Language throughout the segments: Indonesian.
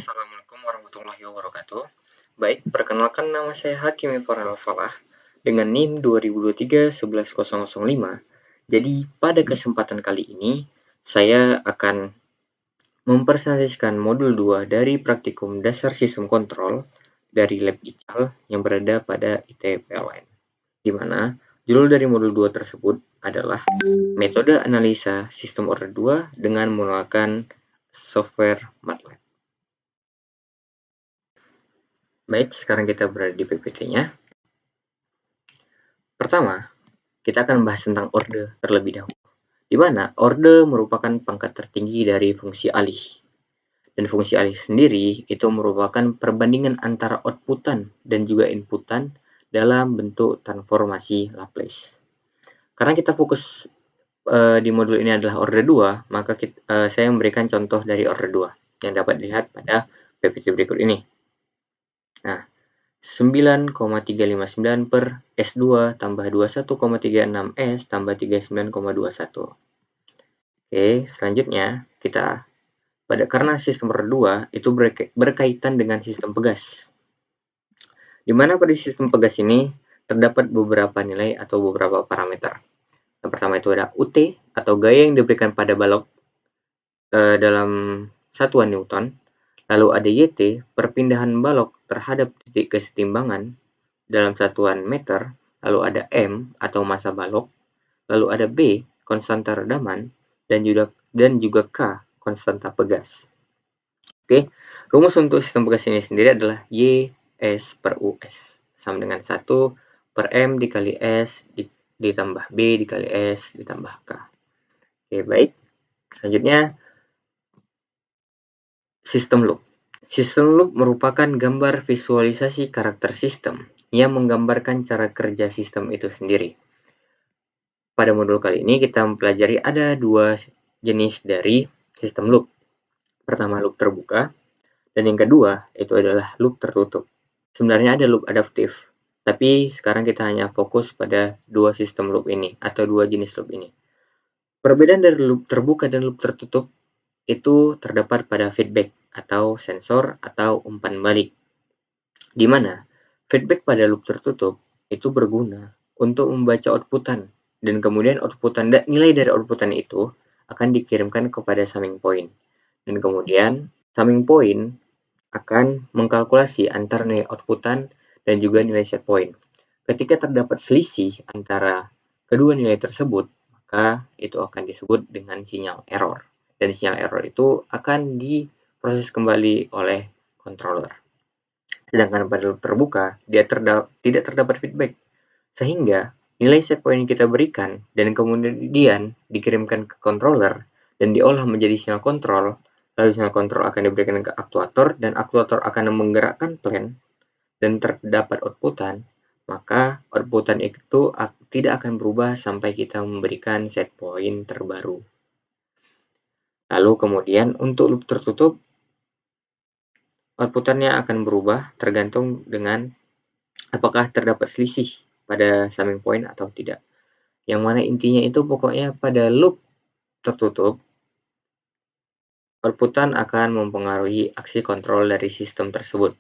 Assalamualaikum warahmatullahi wabarakatuh. Baik, perkenalkan nama saya Hakimi Farhanal Falah dengan NIM 2023-11005. Jadi, pada kesempatan kali ini, saya akan mempresentasikan modul 2 dari praktikum dasar sistem kontrol dari Lab ICAL yang berada pada ITPLN. Di mana judul dari modul 2 tersebut adalah metode analisa sistem order 2 dengan menggunakan software MATLAB. Baik, sekarang kita berada di PPT-nya. Pertama, kita akan membahas tentang orde terlebih dahulu, di mana orde merupakan pangkat tertinggi dari fungsi alih. Dan fungsi alih sendiri itu merupakan perbandingan antara outputan dan juga inputan dalam bentuk transformasi Laplace. Karena kita fokus di modul ini adalah orde 2, maka saya memberikan contoh dari orde 2 yang dapat dilihat pada PPT berikut ini. Nah, 9,359 per S2 tambah 21,36 S tambah 39,21. Oke, selanjutnya karena sistem R2 itu berkaitan dengan sistem pegas. Di mana pada sistem pegas ini terdapat beberapa nilai atau beberapa parameter. Yang pertama itu ada UT atau gaya yang diberikan pada balok dalam satuan Newton. Lalu ada YT, perpindahan balok terhadap titik kesetimbangan dalam satuan meter. Lalu ada M atau massa balok. Lalu ada B, konstanta redaman. Dan juga K, konstanta pegas. Oke, rumus untuk sistem pegas ini sendiri adalah Y S per US. Sama dengan 1 per M dikali S ditambah B dikali S ditambah K. Oke, baik. Selanjutnya, sistem loop. Sistem loop merupakan gambar visualisasi karakter sistem yang menggambarkan cara kerja sistem itu sendiri. Pada modul kali ini kita mempelajari ada dua jenis dari sistem loop. Pertama loop terbuka, dan yang kedua itu adalah loop tertutup. Sebenarnya ada loop adaptif, tapi sekarang kita hanya fokus pada dua sistem loop ini atau dua jenis loop ini. Perbedaan dari loop terbuka dan loop tertutup itu terdapat pada feedback atau sensor atau umpan balik. Di mana feedback pada loop tertutup itu berguna untuk membaca outputan, dan kemudian nilai dari outputan itu akan dikirimkan kepada summing point. Dan kemudian summing point akan mengkalkulasi antara nilai outputan dan juga nilai set point. Ketika terdapat selisih antara kedua nilai tersebut, maka itu akan disebut dengan sinyal error. Dan sinyal error itu akan diproses kembali oleh controller. Sedangkan pada loop terbuka, tidak terdapat feedback. Sehingga nilai set point yang kita berikan dan kemudian dikirimkan ke controller dan diolah menjadi sinyal kontrol, lalu sinyal kontrol akan diberikan ke aktuator dan aktuator akan menggerakkan plan dan terdapat outputan, maka outputan itu tidak akan berubah sampai kita memberikan set point terbaru. Lalu kemudian untuk loop tertutup, outputannya akan berubah tergantung dengan apakah terdapat selisih pada summing point atau tidak. Yang mana intinya itu pokoknya pada loop tertutup, outputan akan mempengaruhi aksi kontrol dari sistem tersebut.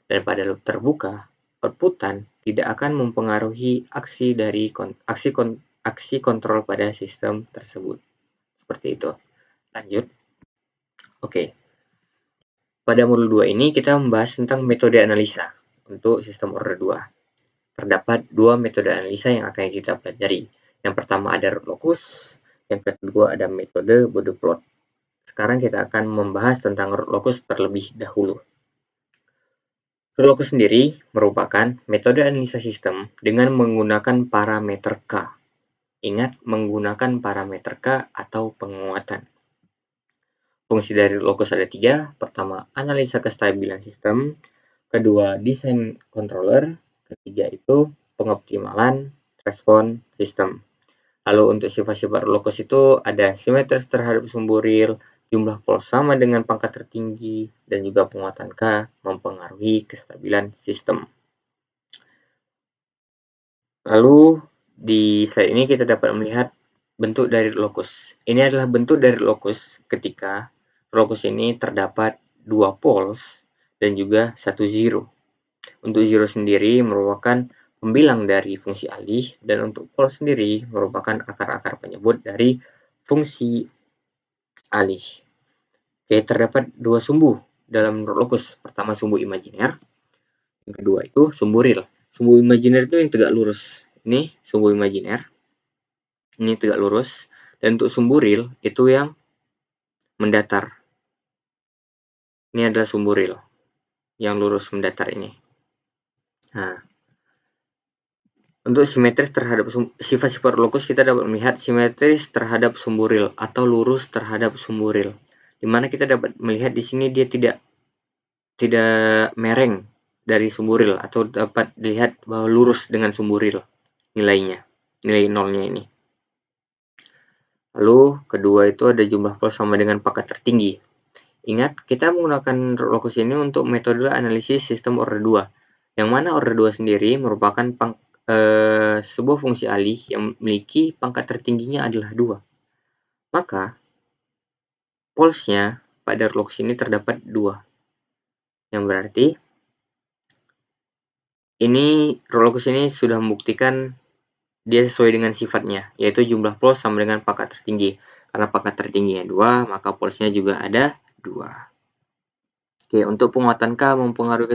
Dan pada loop terbuka, outputan tidak akan mempengaruhi aksi kontrol pada sistem tersebut. Seperti itu. Lanjut. Oke. Pada modul 2 ini kita membahas tentang metode analisa untuk sistem order 2. Terdapat dua metode analisa yang akan kita pelajari. Yang pertama ada root locus, yang kedua ada metode Bode plot. Sekarang kita akan membahas tentang root locus terlebih dahulu. Root locus sendiri merupakan metode analisa sistem dengan menggunakan parameter K. Ingat, menggunakan parameter K atau penguatan. Fungsi dari root locus ada 3. Pertama, analisa kestabilan sistem. Kedua, desain controller. Ketiga itu pengoptimalan respon sistem. Lalu untuk sifat-sifat root locus itu ada simetris terhadap sumbu real, jumlah poles sama dengan pangkat tertinggi, dan juga penguatan K mempengaruhi kestabilan sistem. Lalu di slide ini kita dapat melihat bentuk dari root locus. Ini adalah bentuk dari root locus ketika root locus ini terdapat 2 poles dan juga 1 zero. Untuk zero sendiri merupakan pembilang dari fungsi alih, dan untuk pole sendiri merupakan akar-akar penyebut dari fungsi alih. Oke, terdapat 2 sumbu dalam root locus. Pertama sumbu imajiner, yang kedua itu sumbu real. Sumbu imajiner itu yang tegak lurus. Ini sumbu imajiner, ini tegak lurus, dan untuk sumbu real itu yang mendatar. Ini adalah sumbu real yang lurus mendatar ini. Nah, untuk simetris terhadap sifat-sifat locus, kita dapat melihat simetris terhadap sumbu real atau lurus terhadap sumbu real. Dimana kita dapat melihat di sini dia tidak mereng dari sumbu real, atau dapat dilihat bahwa lurus dengan sumbu real nilainya, nilai nolnya ini. Lalu kedua itu ada jumlah poles sama dengan pangkat tertinggi. Ingat, kita menggunakan root locus ini untuk metode analisis sistem order 2, yang mana order 2 sendiri merupakan sebuah fungsi alih yang memiliki pangkat tertingginya adalah 2. Maka, polesnya pada root locus ini terdapat 2. Yang berarti, root locus ini sudah membuktikan dia sesuai dengan sifatnya, yaitu jumlah poles sama dengan pangkat tertinggi. Karena pangkat tertingginya 2, maka polesnya juga ada 2. Oke, untuk penguatan K mempengaruhi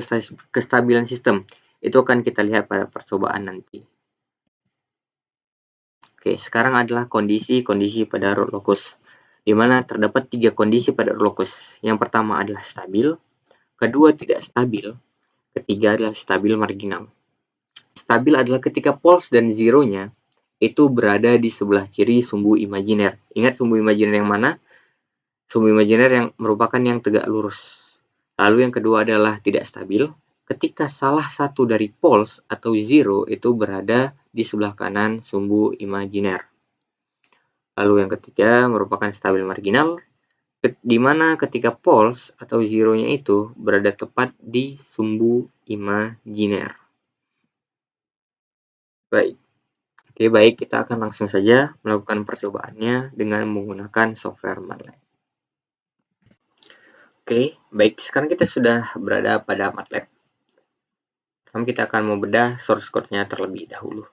kestabilan sistem. Itu akan kita lihat pada percobaan nanti. Oke, sekarang adalah kondisi-kondisi pada root locus, di mana terdapat 3 kondisi pada root locus. Yang pertama adalah stabil, kedua tidak stabil, ketiga adalah stabil marginal. Stabil adalah ketika poles dan zero-nya itu berada di sebelah kiri sumbu imajiner. Ingat sumbu imajiner yang mana? Sumbu imajiner yang merupakan yang tegak lurus. Lalu yang kedua adalah tidak stabil, ketika salah satu dari poles atau zero itu berada di sebelah kanan sumbu imajiner. Lalu yang ketiga merupakan stabil marginal, di mana ketika poles atau zero-nya itu berada tepat di sumbu imajiner. Baik. Oke, baik, kita akan langsung saja melakukan percobaannya dengan menggunakan software MATLAB. Oke, baik, sekarang kita sudah berada pada MATLAB. Pertama kita akan membedah source code-nya terlebih dahulu.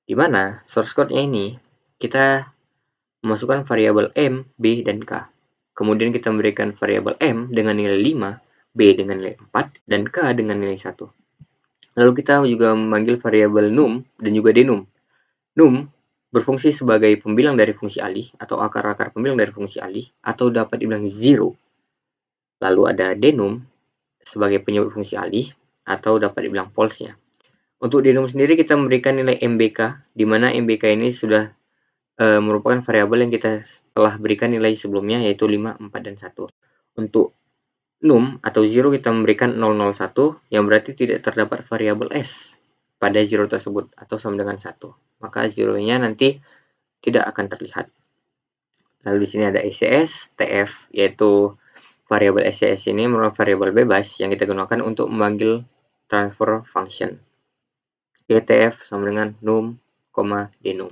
Di mana source code-nya ini kita memasukkan variabel M, B, dan K. Kemudian kita memberikan variabel M dengan nilai 5, B dengan nilai 4, dan K dengan nilai 1. Lalu kita juga memanggil variabel num dan juga denum. Num berfungsi sebagai pembilang dari fungsi alih atau akar-akar pembilang dari fungsi alih, atau dapat dibilang zero. Lalu ada denum sebagai penyebut fungsi alih, atau dapat dibilang polesnya. Untuk denum sendiri kita memberikan nilai MBK, di mana MBK ini sudah merupakan variabel yang kita telah berikan nilai sebelumnya, yaitu 5, 4, dan 1. Untuk num atau zero kita memberikan 001, yang berarti tidak terdapat variabel S pada zero tersebut, atau sama dengan 1. Maka zero-nya nanti tidak akan terlihat. Lalu di sini ada SCS, TF, yaitu variabel SCS ini merupakan variabel bebas yang kita gunakan untuk memanggil transfer function. TF sama dengan num, denum,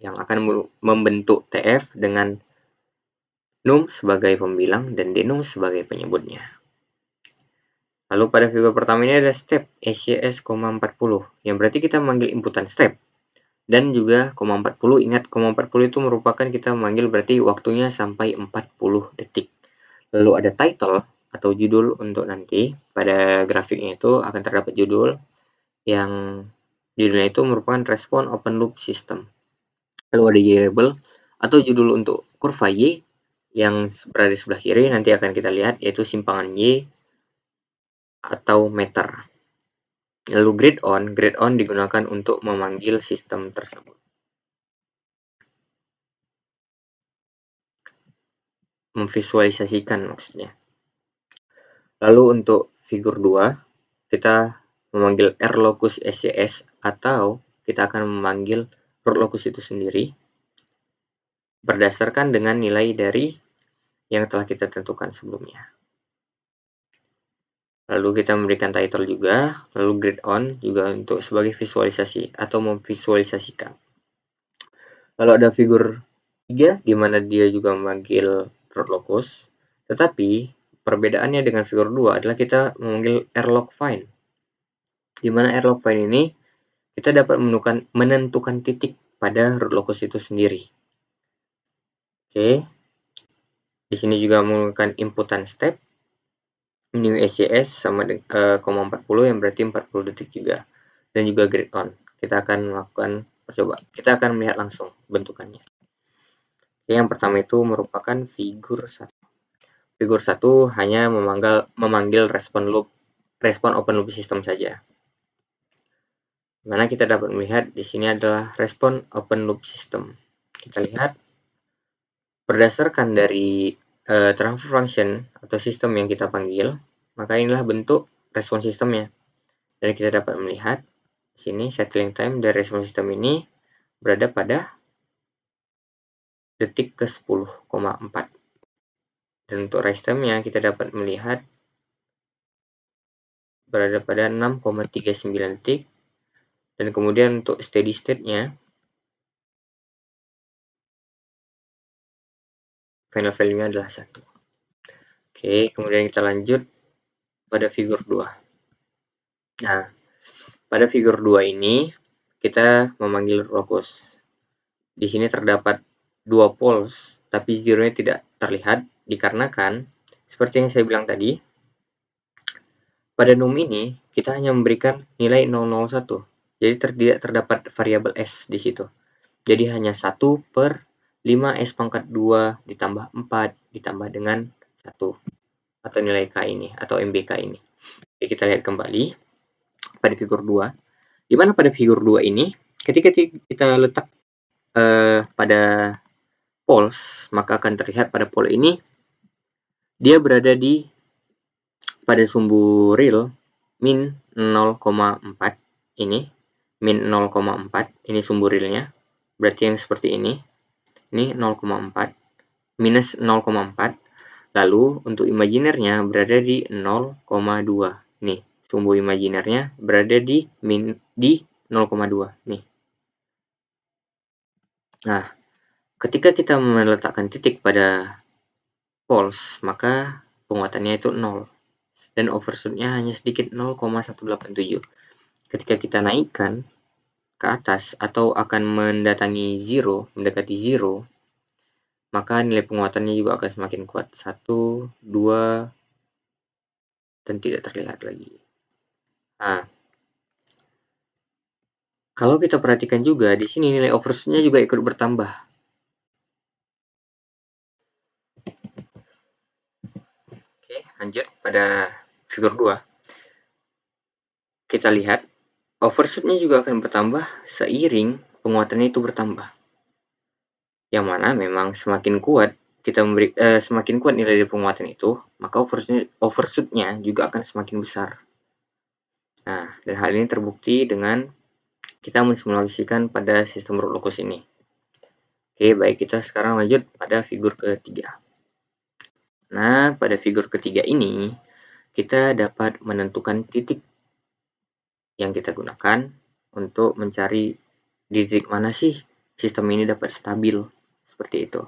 yang akan membentuk TF dengan num sebagai pembilang dan denum sebagai penyebutnya. Lalu pada figur pertama ini ada step SCS, 40, yang berarti kita memanggil inputan step. Dan juga 40, ingat 40 itu merupakan kita memanggil berarti waktunya sampai 40 detik. Lalu ada title atau judul untuk nanti pada grafiknya itu akan terdapat judul yang judulnya itu merupakan respon open loop system. Lalu ada y-label atau judul untuk kurva Y yang berada di sebelah kiri, nanti akan kita lihat yaitu simpangan Y atau meter. Lalu grade on digunakan untuk memanggil sistem tersebut. Memvisualisasikan maksudnya. Lalu untuk figur 2, kita memanggil R locus SCS, atau kita akan memanggil root locus itu sendiri berdasarkan dengan nilai dari yang telah kita tentukan sebelumnya. Lalu kita memberikan title juga, lalu grade on juga untuk sebagai visualisasi atau memvisualisasikan. Lalu ada figur 3 di mana dia juga memanggil root locus, tetapi perbedaannya dengan figur 2 adalah kita memanggil airlock find. Di mana airlock find ini kita dapat menentukan titik pada root locus itu sendiri. Oke. Di sini juga menggunakan inputan step new SCS sama dengan 40 yang berarti 40 detik juga, dan juga grid on. Kita akan melakukan kita akan melihat langsung bentukannya. Oke, yang pertama itu merupakan figur 1. Figur 1 hanya memanggil respon open loop system saja. Mana kita dapat melihat di sini adalah respon open loop system. Kita lihat berdasarkan dari transfer function atau sistem yang kita panggil, maka inilah bentuk respon sistemnya. Dan kita dapat melihat di sini settling time dari respon sistem ini berada pada detik ke 10,4. Dan untuk rest time-nya kita dapat melihat berada pada 6,39 detik. Dan kemudian untuk steady state-nya, final value-nya adalah 1. Oke, kemudian kita lanjut pada figur 2. Nah, pada figur 2 ini kita memanggil locus. Di sini terdapat 2 poles, tapi zero-nya tidak terlihat dikarenakan seperti yang saya bilang tadi, pada num ini kita hanya memberikan nilai 001. Jadi tidak terdapat variabel s di situ. Jadi hanya 1 per 5s pangkat 2 ditambah 4 ditambah dengan 1 atau nilai k ini atau mbk ini. Oke, kita lihat kembali pada figur 2. Di mana pada figur 2 ini ketika kita letak pada poles, maka akan terlihat pada pole ini dia berada di pada sumbu real min 0,4 ini, min 0,4 ini sumbu realnya. Berarti yang seperti ini 0,4 minus 0,4. Lalu untuk imajinernya berada di 0,2. Nih, sumbu imajinernya berada di 0,2 nih. Nah, ketika kita meletakkan titik pada poles, maka penguatannya itu 0. Dan overshoot-nya hanya sedikit 0,187. Ketika kita naikkan ke atas atau akan mendekati zero, maka nilai penguatannya juga akan semakin kuat. 1, 2, dan tidak terlihat lagi. Nah, kalau kita perhatikan juga, di sini nilai overshoot-nya juga ikut bertambah. Oke, lanjut pada figur 2. Kita lihat, overshoot-nya juga akan bertambah seiring penguatannya itu bertambah. Yang mana memang semakin kuat semakin kuat nilai dari penguatan itu, maka overshoot-nya juga akan semakin besar. Nah, dan hal ini terbukti dengan kita mensimulasikan pada sistem root locus ini. Oke, baik, kita sekarang lanjut pada figur ketiga. Nah, pada figur ketiga ini, kita dapat menentukan titik yang kita gunakan untuk mencari di titik mana sih sistem ini dapat stabil, seperti itu.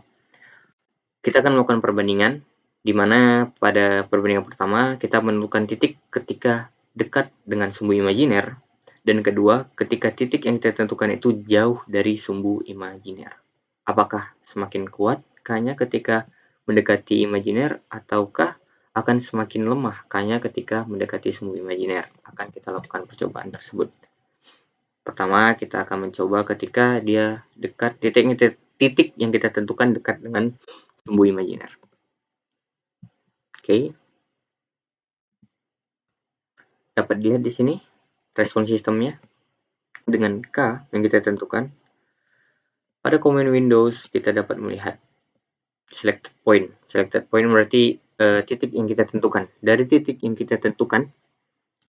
Kita akan melakukan perbandingan, di mana pada perbandingan pertama kita menentukan titik ketika dekat dengan sumbu imajiner, dan kedua ketika titik yang kita tentukan itu jauh dari sumbu imajiner. Apakah semakin kuat K-nya ketika mendekati imajiner, ataukah akan semakin lemah K-nya ketika mendekati sumbu imajiner? Akan kita lakukan percobaan tersebut. Pertama, kita akan mencoba ketika dia dekat, titik yang kita tentukan dekat dengan sumbu imajiner. Oke. Dapat dilihat di sini respon sistemnya dengan K yang kita tentukan. Pada command Windows kita dapat melihat selected point. Selected point berarti titik yang kita tentukan. Dari titik yang kita tentukan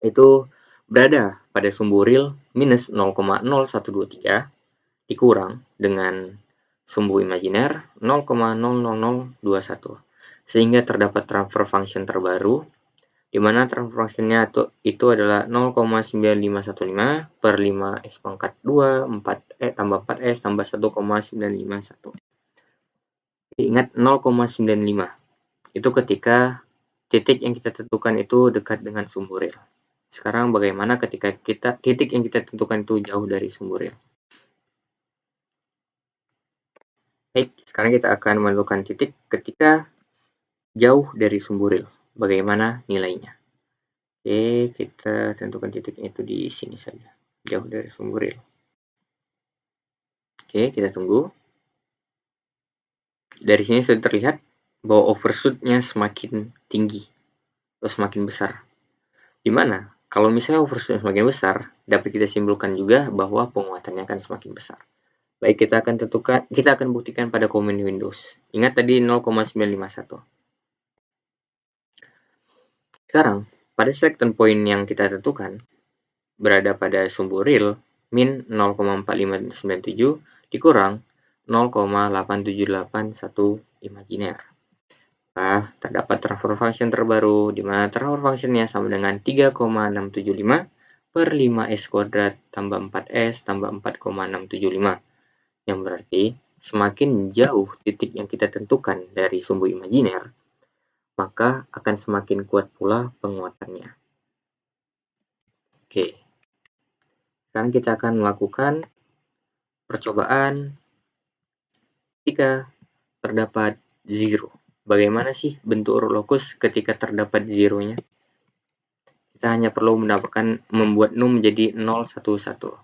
itu berada pada sumbu real minus 0,0123 dikurang dengan sumbu imajiner 0,00021, sehingga terdapat transfer function terbaru, di mana transfer function-nya itu adalah 0,9515 per 5s pangkat 2 tambah 4s tambah 1,951. Ingat 0,95 itu ketika titik yang kita tentukan itu dekat dengan sumbu rel. Sekarang bagaimana ketika titik yang kita tentukan itu jauh dari sumbu rel? Baik, sekarang kita akan menentukan titik ketika jauh dari sumbu rel. Bagaimana nilainya? Oke, kita tentukan titiknya itu di sini saja, jauh dari sumbu rel. Oke, kita tunggu. Dari sini sudah terlihat bahwa overshoot-nya semakin tinggi atau semakin besar. Di mana kalau misalnya overshoot semakin besar, dapat kita simpulkan juga bahwa penguatannya akan semakin besar. Baik, kita akan buktikan pada komen Windows. Ingat tadi 0,951. Sekarang, pada selection point yang kita tentukan berada pada sumbu rel min 0,4597 dikurang 0,8781 imajiner. Nah, terdapat transfer function terbaru di mana transfer functionnya sama dengan 3,675 per 5s kuadrat tambah 4s tambah 4,675. Yang berarti semakin jauh titik yang kita tentukan dari sumbu imajiner, maka akan semakin kuat pula penguatannya. Oke, sekarang kita akan melakukan percobaan ketika terdapat zero. Bagaimana sih bentuk locus ketika terdapat zero-nya? Kita hanya perlu membuat num menjadi 011.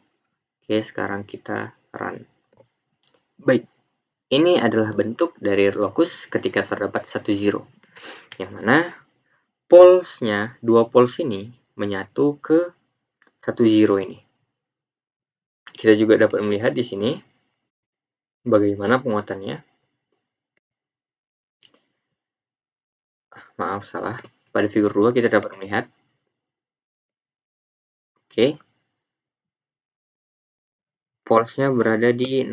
Oke, sekarang kita run. Baik, ini adalah bentuk dari locus ketika terdapat satu zero. Yang mana polesnya, dua poles ini menyatu ke satu zero ini. Kita juga dapat melihat di sini bagaimana penguatannya. Maaf, salah. Pada figur 2 kita dapat melihat. Oke. Polesnya berada di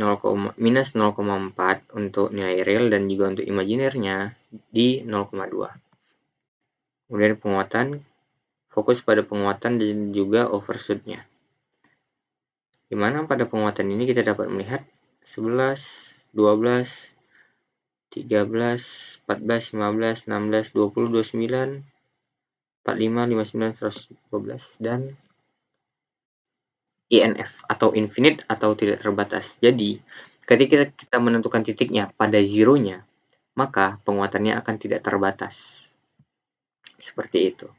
minus 0,4 untuk nilai real dan juga untuk imajinernya di 0,2. Kemudian penguatan, fokus pada penguatan dan juga overshoot-nya. Dimana pada penguatan ini kita dapat melihat 11, 12, 13, 14, 15, 16, 20, 29, 45, 59, 112, dan INF atau infinite atau tidak terbatas. Jadi, ketika kita menentukan titiknya pada zero-nya, maka penguatannya akan tidak terbatas. Seperti itu.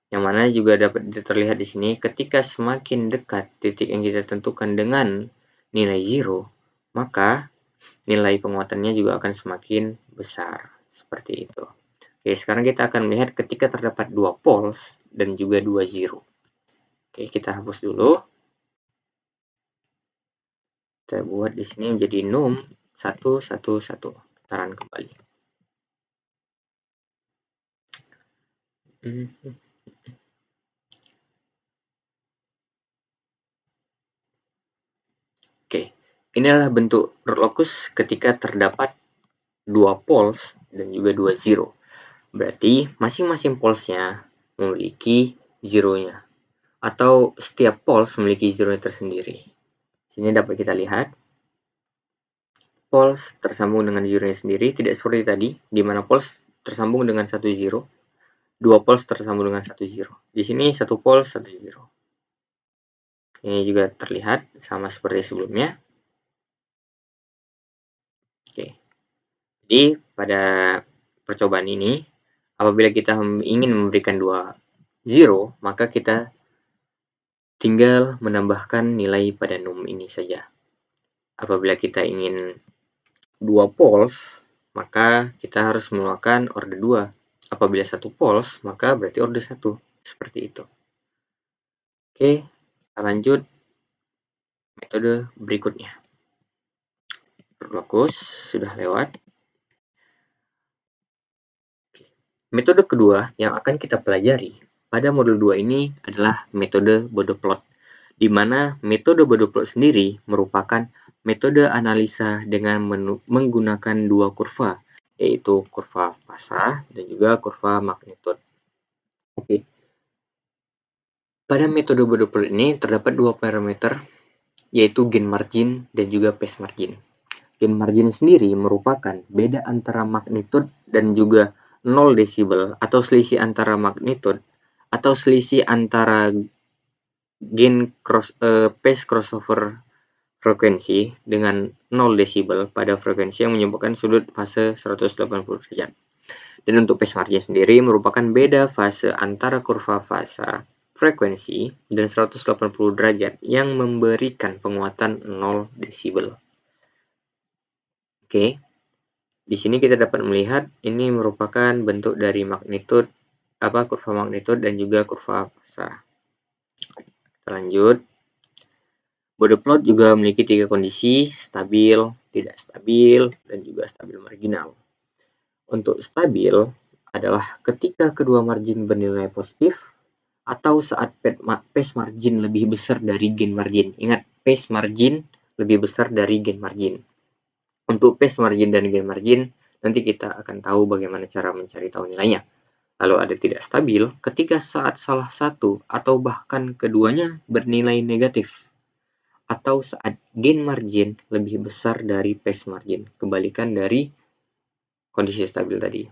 Yang mana juga dapat terlihat di sini, ketika semakin dekat titik yang kita tentukan dengan nilai zero, maka nilai penguatannya juga akan semakin besar. Seperti itu. Oke, sekarang kita akan melihat ketika terdapat dua poles dan juga dua zero. Oke, kita hapus dulu. Kita buat di sini menjadi num 111. Kita run kembali. Oke, inilah bentuk locus ketika terdapat dua poles dan juga dua zero. Berarti masing-masing polesnya memiliki zero-nya. Atau setiap poles memiliki zero-nya tersendiri. Sini dapat kita lihat. Poles tersambung dengan zero-nya sendiri, tidak seperti tadi, di mana poles tersambung dengan satu zero. Dua poles tersambung dengan satu zero. Di sini satu poles, satu zero. Ini juga terlihat sama seperti sebelumnya. Oke. Jadi pada percobaan ini, apabila kita ingin memberikan dua zero, maka kita tinggal menambahkan nilai pada num ini saja. Apabila kita ingin dua poles, maka kita harus melakukan order 2. Apabila satu poles, maka berarti order 1. Seperti itu. Oke, kita lanjut metode berikutnya. Locus sudah lewat. Metode kedua yang akan kita pelajari pada modul 2 ini adalah metode Bodeplot, di mana metode Bodeplot sendiri merupakan metode analisa dengan menggunakan dua kurva, yaitu kurva fasa dan juga kurva magnitude. Oke. Pada metode Bodeplot ini terdapat dua parameter, yaitu gain margin dan juga phase margin. Gain margin sendiri merupakan beda antara magnitude dan juga 0 desibel atau selisih antara magnitude atau selisih antara phase crossover frekuensi dengan 0 desibel pada frekuensi yang menyebabkan sudut fase 180 derajat. Dan untuk phase margin sendiri merupakan beda fase antara kurva fase frekuensi dan 180 derajat yang memberikan penguatan 0 desibel. Oke. Di sini kita dapat melihat ini merupakan bentuk dari magnitude kurva magnitude dan juga kurva fase. Kita lanjut. Bode plot juga memiliki 3 kondisi, stabil, tidak stabil, dan juga stabil marginal. Untuk stabil adalah ketika kedua margin bernilai positif atau saat phase margin lebih besar dari gain margin. Ingat, phase margin lebih besar dari gain margin. Untuk phase margin dan gain margin, nanti kita akan tahu bagaimana cara mencari tahu nilainya. Lalu ada tidak stabil ketika saat salah satu atau bahkan keduanya bernilai negatif. Atau saat gain margin lebih besar dari phase margin. Kebalikan dari kondisi stabil tadi.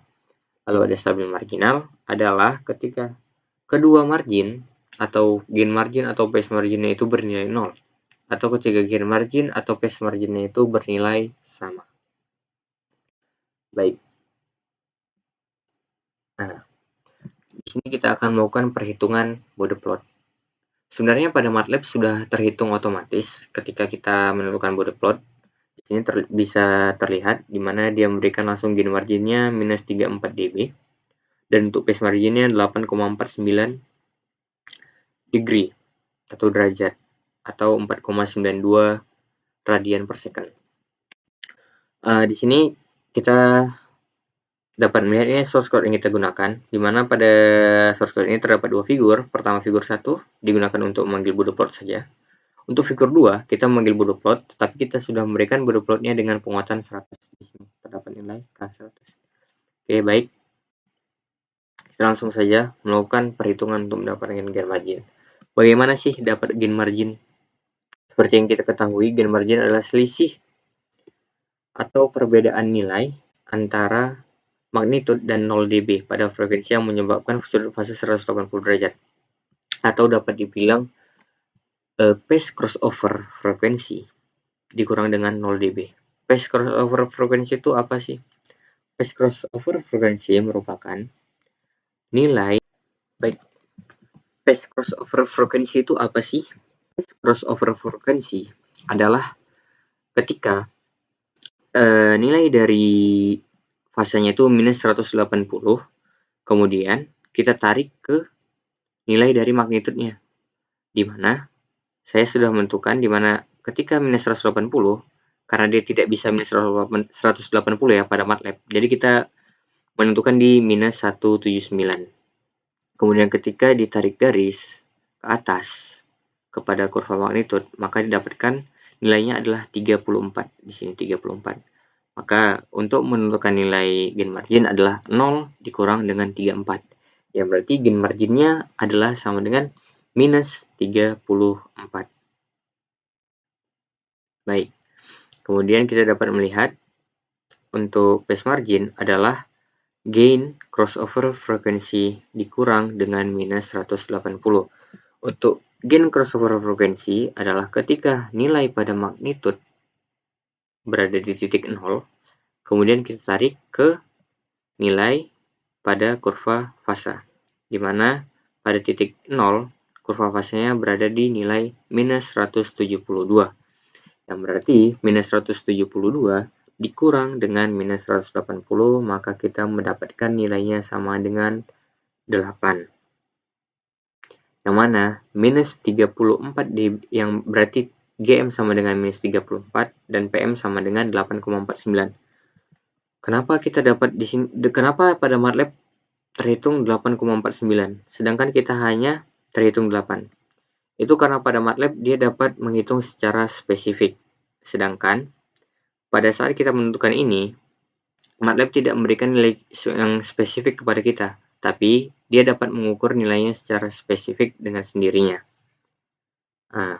Lalu ada stabil marginal adalah ketika kedua margin atau gain margin atau phase marginnya itu bernilai 0. Atau ketika gain margin atau phase marginnya itu bernilai sama. Baik. Nah, di sini kita akan melakukan perhitungan Bode plot. Sebenarnya pada MATLAB sudah terhitung otomatis ketika kita menentukan Bode plot. Di sini bisa terlihat di mana dia memberikan langsung gain marginnya minus 34 dB dan untuk phase marginnya 8,49 degree atau derajat atau 4,92 radian per second. Di sini kita dapat melihat ini source code yang kita gunakan, di mana pada source code ini terdapat dua figur. Pertama, figur 1 digunakan untuk memanggil Bode plot saja. Untuk figur 2, kita memanggil Bode plot, tetapi kita sudah memberikan Bode plotnya dengan penguatan 100. Di sini terdapat nilai K100. Oke, baik. Kita langsung saja melakukan perhitungan untuk mendapatkan gain margin. Bagaimana sih dapat gain margin? Seperti yang kita ketahui, gain margin adalah selisih atau perbedaan nilai antara magnitude dan 0 dB pada frekuensi yang menyebabkan sudut fase 180 derajat. Atau dapat dibilang phase crossover frekuensi dikurang dengan 0 dB. Phase crossover frekuensi itu apa sih? Phase crossover frekuensi merupakan nilai phase crossover frekuensi itu apa sih? Phase crossover frekuensi adalah ketika nilai dari fasenya itu minus 180, kemudian kita tarik ke nilai dari magnitudenya, di mana saya sudah menentukan di mana ketika minus 180, karena dia tidak bisa minus 180 ya pada MATLAB, jadi kita menentukan di minus 179. Kemudian ketika ditarik garis ke atas kepada kurva magnitude, maka didapatkan nilainya adalah 34. Di sini 34. Maka untuk menentukan nilai gain margin adalah 0 dikurang dengan 34. Ya berarti gain marginnya adalah sama dengan minus 34. Baik. Kemudian kita dapat melihat untuk phase margin adalah gain crossover frekuensi dikurang dengan minus 180. Untuk gain crossover frekuensi adalah ketika nilai pada magnitude berada di titik 0, kemudian kita tarik ke nilai pada kurva fase, di mana pada titik 0, kurva fasenya berada di nilai minus 172. Yang berarti minus 172 dikurang dengan minus 180, maka kita mendapatkan nilainya sama dengan 8. Yang mana minus 34 dB, yang berarti GM sama dengan minus 34 dan PM sama dengan 8,49. Kenapa kita dapat di sini? Kenapa pada MATLAB terhitung 8,49 sedangkan kita hanya terhitung 8? Itu karena pada MATLAB dia dapat menghitung secara spesifik. Sedangkan pada saat kita menentukan ini, MATLAB tidak memberikan nilai yang spesifik kepada kita, tapi dia dapat mengukur nilainya secara spesifik dengan sendirinya. Nah,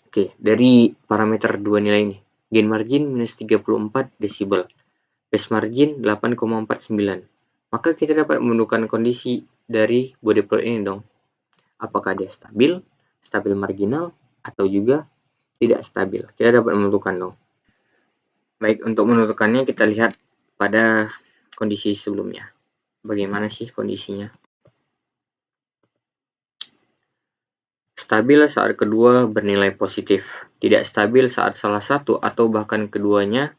oke, dari parameter dua nilai ini, gain margin minus 34 desibel, phase margin 8,49, maka kita dapat menentukan kondisi dari body plot ini dong. Apakah dia stabil, stabil marginal, atau juga tidak stabil. Kita dapat menentukan dong. Baik, untuk menentukannya kita lihat pada kondisi sebelumnya. Bagaimana sih kondisinya? Stabil saat kedua bernilai positif, tidak stabil saat salah satu atau bahkan keduanya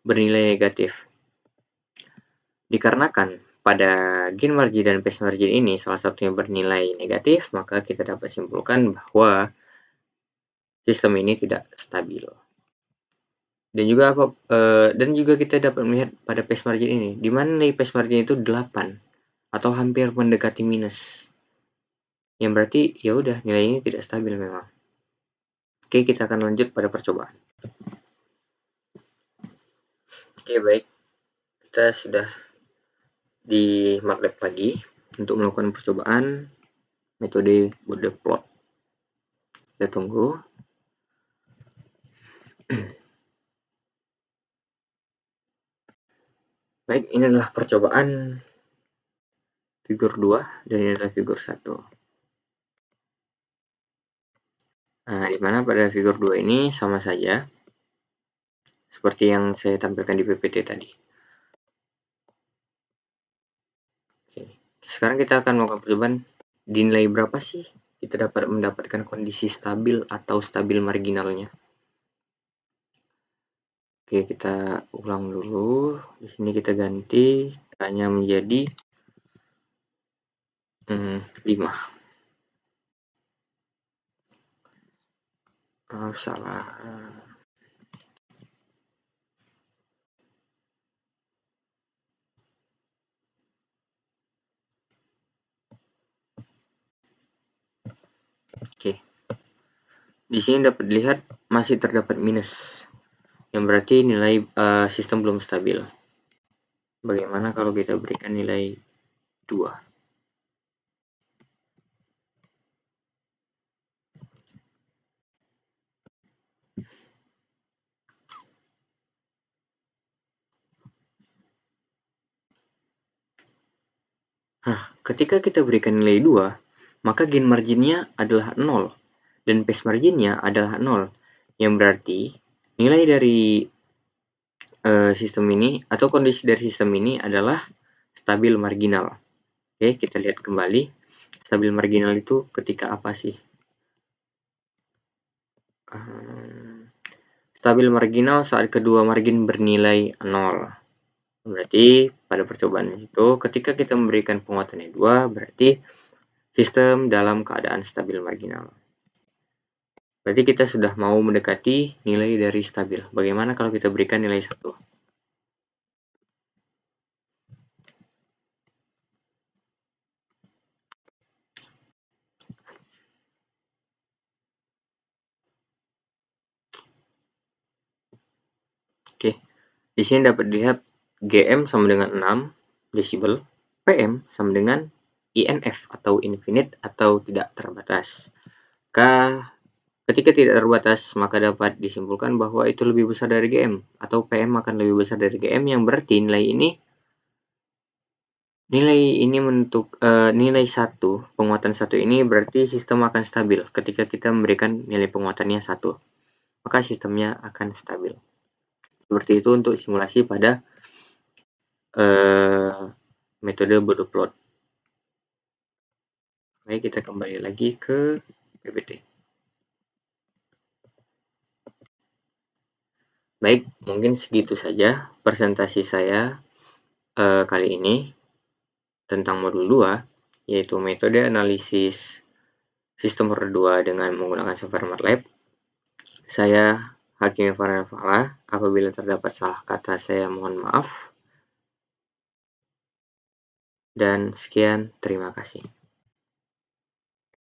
bernilai negatif. Dikarenakan pada gain margin dan phase margin ini salah satunya bernilai negatif, maka kita dapat simpulkan bahwa sistem ini tidak stabil. Dan juga kita dapat melihat pada phase margin ini, di mana nilai phase margin itu 8 atau hampir mendekati minus. Yang berarti ya udah nilai ini tidak stabil memang. Oke, kita akan lanjut pada percobaan. Oke, baik. Kita sudah di MATLAB lagi untuk melakukan percobaan metode body plot. Kita tunggu. Baik, ini adalah percobaan figur 2 dan ini adalah figur 1. Nah, di mana pada figur 2 ini sama saja seperti yang saya tampilkan di PPT tadi. Oke. Sekarang kita akan melakukan percobaan di nilai berapa sih kita dapat mendapatkan kondisi stabil atau stabil marginalnya. Oke, kita ulang dulu. Di sini kita ganti hanya menjadi 5. Oh, salah. Oke. Di sini dapat dilihat masih terdapat minus, yang berarti nilai sistem belum stabil. Bagaimana kalau kita berikan nilai 2? Nah, ketika kita berikan nilai 2, maka gain marginnya adalah 0 dan phase marginnya adalah 0, yang berarti nilai dari sistem ini atau kondisi dari sistem ini adalah stabil marginal. Oke, kita lihat kembali. Stabil marginal itu ketika apa sih? Stabil marginal saat kedua margin bernilai 0. Berarti pada percobaan itu ketika kita memberikan penguatannya 2, berarti sistem dalam keadaan stabil marginal. Berarti kita sudah mau mendekati nilai dari stabil. Bagaimana kalau kita berikan nilai 1? Oke, di sini dapat dilihat GM sama dengan 6 desibel, PM sama dengan INF atau infinite atau tidak terbatas. Ketika tidak terbatas, maka dapat disimpulkan bahwa itu lebih besar dari GM atau PM akan lebih besar dari GM, yang berarti nilai nilai 1, penguatan 1 ini berarti sistem akan stabil ketika kita memberikan nilai penguatannya 1. Maka sistemnya akan stabil. Seperti itu untuk simulasi pada metode body plot. Baik, kita kembali lagi ke PPT. Baik, mungkin segitu saja presentasi saya kali ini tentang modul 2, yaitu metode analisis sistem roda 2 dengan menggunakan software MATLAB. Saya Hakim Farel Falah. Apabila terdapat salah kata, saya mohon maaf. Dan sekian, terima kasih.